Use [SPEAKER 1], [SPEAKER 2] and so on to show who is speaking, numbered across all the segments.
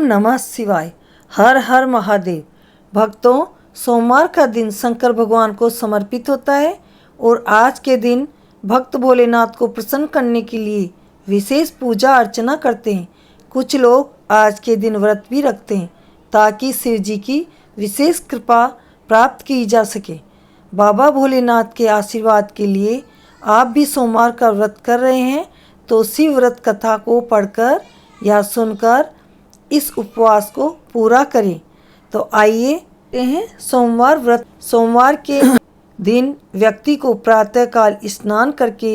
[SPEAKER 1] नमः शिवाय। हर हर महादेव। भक्तों, सोमवार का दिन शंकर भगवान को समर्पित होता है और आज के दिन भक्त भोलेनाथ को प्रसन्न करने के लिए विशेष पूजा अर्चना करते हैं। कुछ लोग आज के दिन व्रत भी रखते हैं ताकि शिव जी की विशेष कृपा प्राप्त की जा सके। बाबा भोलेनाथ के आशीर्वाद के लिए आप भी सोमवार का व्रत कर रहे हैं तो शिव व्रत कथा को पढ़कर या सुनकर इस उपवास को पूरा करें। तो आइए हैं सोमवार व्रत। सोमवार के दिन व्यक्ति को प्रातःकाल स्नान करके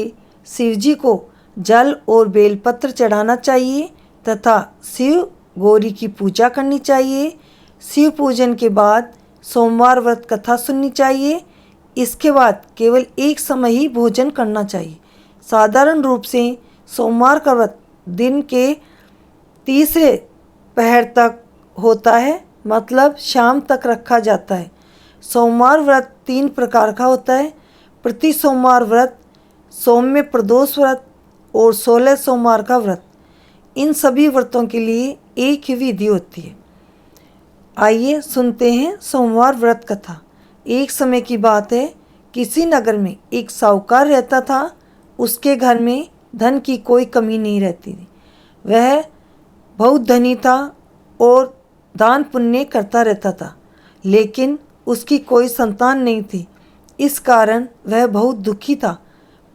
[SPEAKER 1] शिव जी को जल और बेलपत्र चढ़ाना चाहिए तथा शिव गौरी की पूजा करनी चाहिए। शिव पूजन के बाद सोमवार व्रत कथा सुननी चाहिए। इसके बाद केवल एक समय ही भोजन करना चाहिए। साधारण रूप से सोमवार का व्रत दिन के तीसरे पहर तक होता है, मतलब शाम तक रखा जाता है। सोमवार व्रत 3 प्रकार का होता है: प्रति सोमवार व्रत, सौम्य प्रदोष व्रत और 16 सोमवार का व्रत। इन सभी व्रतों के लिए एक ही विधि होती है। आइए सुनते हैं सोमवार व्रत कथा। एक समय की बात है, किसी नगर में एक साहूकार रहता था। उसके घर में धन की कोई कमी नहीं रहती थी। वह बहुत धनी था और दान पुण्य करता रहता था, लेकिन उसकी कोई संतान नहीं थी। इस कारण वह बहुत दुखी था।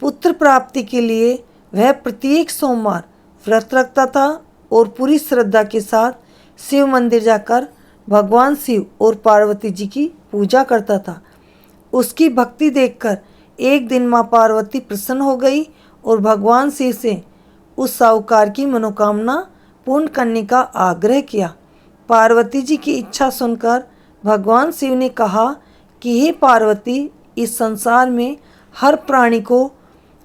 [SPEAKER 1] पुत्र प्राप्ति के लिए वह प्रत्येक सोमवार व्रत रखता था और पूरी श्रद्धा के साथ शिव मंदिर जाकर भगवान शिव और पार्वती जी की पूजा करता था। उसकी भक्ति देखकर एक दिन माँ पार्वती प्रसन्न हो गई और भगवान शिव से उस साहूकार की मनोकामना पूर्ण करने का आग्रह किया। पार्वती जी की इच्छा सुनकर भगवान शिव ने कहा कि हे पार्वती, इस संसार में हर प्राणी को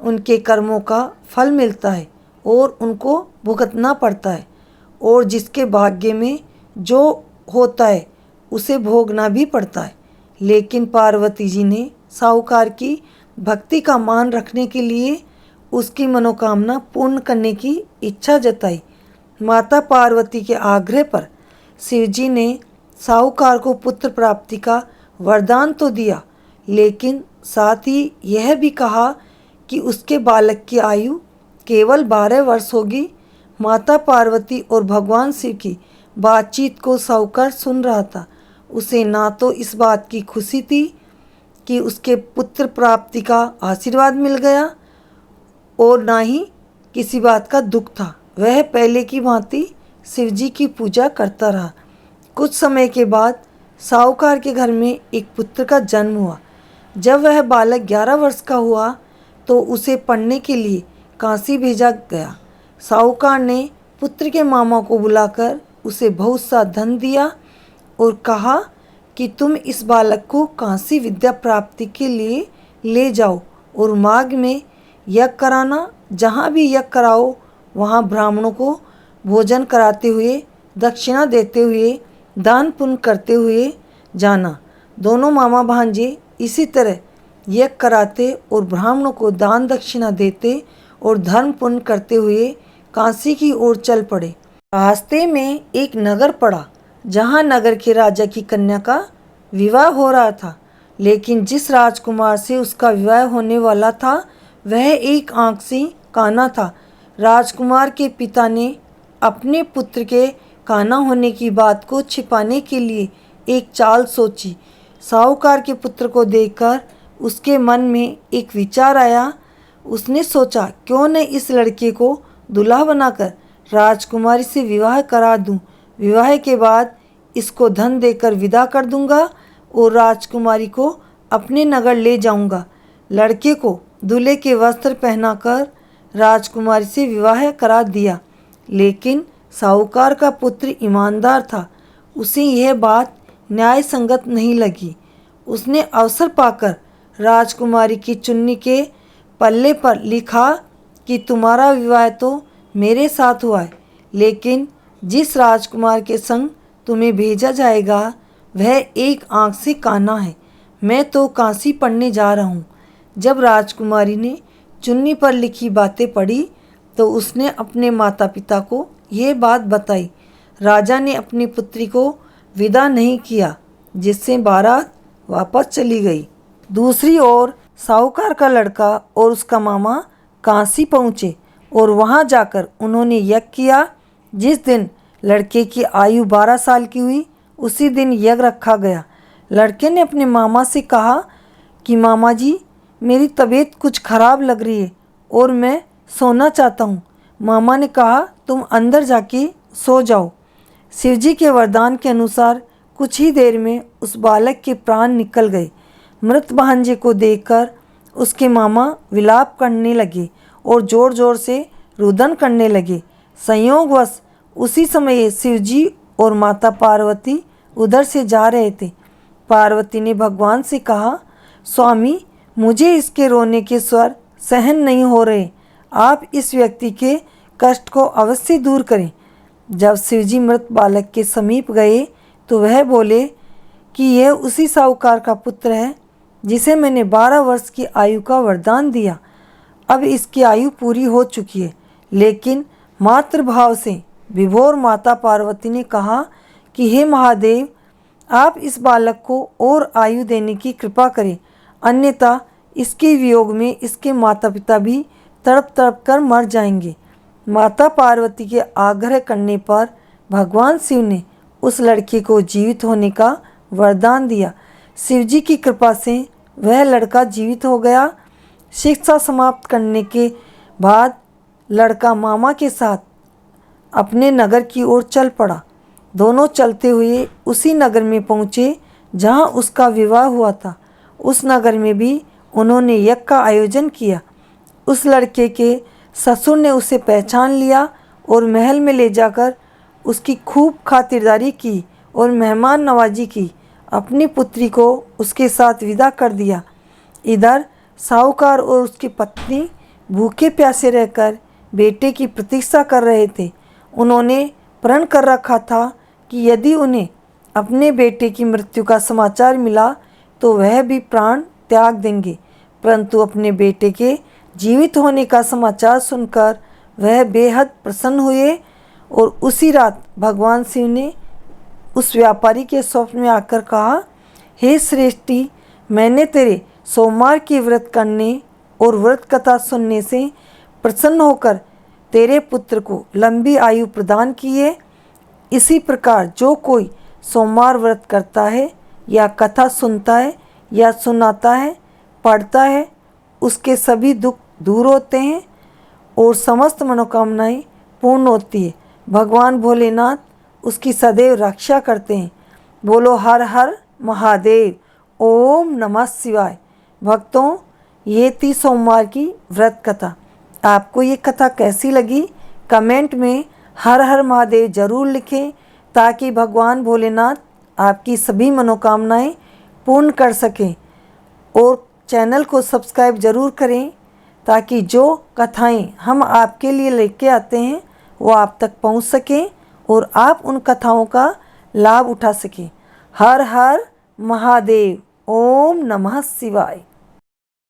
[SPEAKER 1] उनके कर्मों का फल मिलता है और उनको भुगतना पड़ता है, और जिसके भाग्य में जो होता है उसे भोगना भी पड़ता है। लेकिन पार्वती जी ने साहूकार की भक्ति का मान रखने के लिए उसकी मनोकामना पूर्ण करने की इच्छा जताई। माता पार्वती के आग्रह पर शिव जी ने साहूकार को पुत्र प्राप्ति का वरदान तो दिया, लेकिन साथ ही यह भी कहा कि उसके बालक की आयु केवल 12 वर्ष होगी। माता पार्वती और भगवान शिव की बातचीत को साहूकार सुन रहा था। उसे ना तो इस बात की खुशी थी कि उसके पुत्र प्राप्ति का आशीर्वाद मिल गया और ना ही किसी बात का दुख था। वह पहले की भांति शिव जी की पूजा करता रहा। कुछ समय के बाद साहूकार के घर में एक पुत्र का जन्म हुआ। जब वह बालक 11 वर्ष का हुआ तो उसे पढ़ने के लिए काशी भेजा गया। साहूकार ने पुत्र के मामा को बुलाकर उसे बहुत सा धन दिया और कहा कि तुम इस बालक को काशी विद्या प्राप्ति के लिए ले जाओ और मार्ग में यज्ञ कराना। जहाँ भी यज्ञ कराओ वहाँ ब्राह्मणों को भोजन कराते हुए, दक्षिणा देते हुए, दान पुण्य करते हुए जाना। दोनों मामा भांजे इसी तरह यज्ञ कराते और ब्राह्मणों को दान दक्षिणा देते और धर्म पुण्य करते हुए काशी की ओर चल पड़े। रास्ते में एक नगर पड़ा जहाँ नगर के राजा की कन्या का विवाह हो रहा था, लेकिन जिस राजकुमार से उसका विवाह होने वाला था वह एक आँख से काना था। राजकुमार के पिता ने अपने पुत्र के काना होने की बात को छिपाने के लिए एक चाल सोची। साहूकार के पुत्र को देखकर उसके मन में एक विचार आया। उसने सोचा, क्यों न इस लड़के को दूल्हा बनाकर राजकुमारी से विवाह करा दूं। विवाह के बाद इसको धन देकर विदा कर दूंगा और राजकुमारी को अपने नगर ले जाऊंगा। लड़के को दूल्हे के वस्त्र पहनाकर राजकुमारी से विवाह करा दिया, लेकिन साहूकार का पुत्र ईमानदार था। उसे यह बात न्याय संगत नहीं लगी। उसने अवसर पाकर राजकुमारी की चुन्नी के पल्ले पर लिखा कि तुम्हारा विवाह तो मेरे साथ हुआ है, लेकिन जिस राजकुमार के संग तुम्हें भेजा जाएगा वह एक आँख से काना है। मैं तो काशी पढ़ने जा रहा हूँ। जब राजकुमारी ने चुन्नी पर लिखी बातें पढ़ी तो उसने अपने माता पिता को ये बात बताई। राजा ने अपनी पुत्री को विदा नहीं किया, जिससे बारात वापस चली गई। दूसरी ओर साहूकार का लड़का और उसका मामा काशी पहुँचे और वहाँ जाकर उन्होंने यज्ञ किया। जिस दिन लड़के की आयु 12 साल की हुई, उसी दिन यज्ञ रखा गया। लड़के ने अपने मामा से कहा कि मामा जी, मेरी तबीयत कुछ खराब लग रही है और मैं सोना चाहता हूँ। मामा ने कहा, तुम अंदर जाके सो जाओ। शिवजी के वरदान के अनुसार कुछ ही देर में उस बालक के प्राण निकल गए। मृत भांजे को देखकर उसके मामा विलाप करने लगे और जोर जोर से रुदन करने लगे। संयोगवश उसी समय शिवजी और माता पार्वती उधर से जा रहे थे। पार्वती ने भगवान से कहा, स्वामी, मुझे इसके रोने के स्वर सहन नहीं हो रहे, आप इस व्यक्ति के कष्ट को अवश्य दूर करें। जब शिवजी मृत बालक के समीप गए तो वह बोले कि यह उसी साहूकार का पुत्र है जिसे मैंने 12 वर्ष की आयु का वरदान दिया। अब इसकी आयु पूरी हो चुकी है। लेकिन मातृभाव से विभोर माता पार्वती ने कहा कि हे महादेव, आप इस बालक को और आयु देने की कृपा करें, अन्यथा इसके वियोग में इसके माता पिता भी तड़प तड़प कर मर जाएंगे। माता पार्वती के आग्रह करने पर भगवान शिव ने उस लड़के को जीवित होने का वरदान दिया। शिवजी की कृपा से वह लड़का जीवित हो गया। शिक्षा समाप्त करने के बाद लड़का मामा के साथ अपने नगर की ओर चल पड़ा। दोनों चलते हुए उसी नगर में पहुँचे जहाँ उसका विवाह हुआ था। उस नगर में भी उन्होंने यज्ञ का आयोजन किया। उस लड़के के ससुर ने उसे पहचान लिया और महल में ले जाकर उसकी खूब खातिरदारी की और मेहमान नवाजी की। अपनी पुत्री को उसके साथ विदा कर दिया। इधर साहूकार और उसकी पत्नी भूखे प्यासे रहकर बेटे की प्रतीक्षा कर रहे थे। उन्होंने प्रण कर रखा था कि यदि उन्हें अपने बेटे की मृत्यु का समाचार मिला तो वह भी प्राण त्याग देंगे। परंतु अपने बेटे के जीवित होने का समाचार सुनकर वह बेहद प्रसन्न हुए और उसी रात भगवान शिव ने उस व्यापारी के स्वप्न में आकर कहा, हे श्रेष्ठी, मैंने तेरे सोमवार की व्रत करने और व्रत कथा सुनने से प्रसन्न होकर तेरे पुत्र को लंबी आयु प्रदान की है। इसी प्रकार जो कोई सोमवार व्रत करता है या कथा सुनता है या सुनाता है, पढ़ता है, उसके सभी दुख दूर होते हैं और समस्त मनोकामनाएं पूर्ण होती है। भगवान भोलेनाथ उसकी सदैव रक्षा करते हैं। बोलो हर हर महादेव। ओम नमः शिवाय। भक्तों, ये थी सोमवार की व्रत कथा। आपको ये कथा कैसी लगी? कमेंट में हर हर महादेव ज़रूर लिखें ताकि भगवान भोलेनाथ आपकी सभी मनोकामनाएं पूर्ण कर सकें। और चैनल को सब्सक्राइब ज़रूर करें ताकि जो कथाएं हम आपके लिए लेके आते हैं वो आप तक पहुंच सकें और आप उन कथाओं का लाभ उठा सकें। हर हर महादेव। ओम नमः शिवाय।